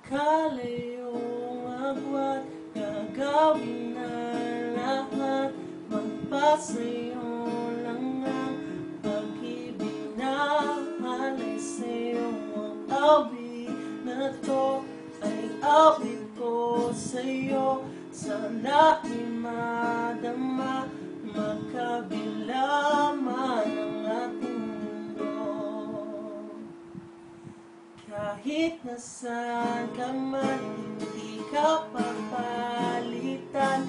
Kalayong agwat, gagawin na lahat, magpasayo lang ang pag-ibig na malay sa'yo. Ang awit na to ay awit ko sa'yo, sana'y madama, magkabila man ang ating mundo. Kahit nasaan ka man, hindi ka papalitan,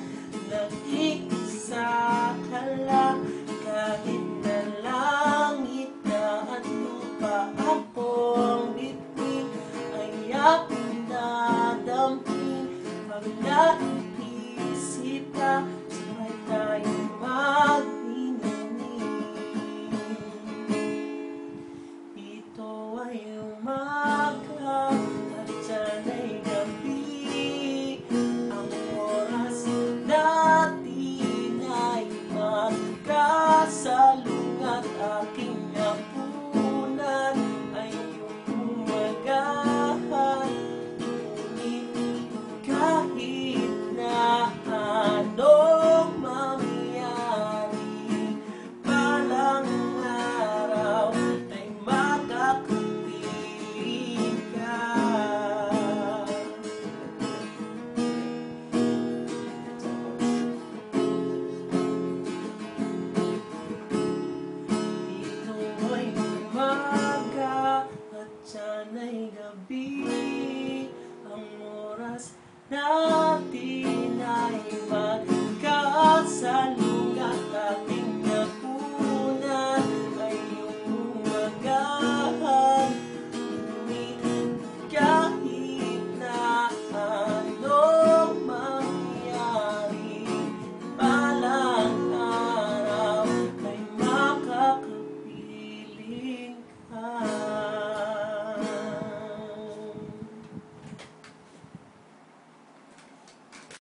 nag-iisa ka lang. Kahit na langit na at lupa ako ang bituin, ay aking dadampin. Pag naisip ka, sabay tayong magniningning. Ito ay umaga at yan ay gabi, ang oras natin ay magkasalungat. Aking napunan ay iyong umagahan, ngunit kahit na anong mangyari, balang araw ay makakapiling ka. Ito ay umaga at yan ay gabi, ang oras natin ay magkasal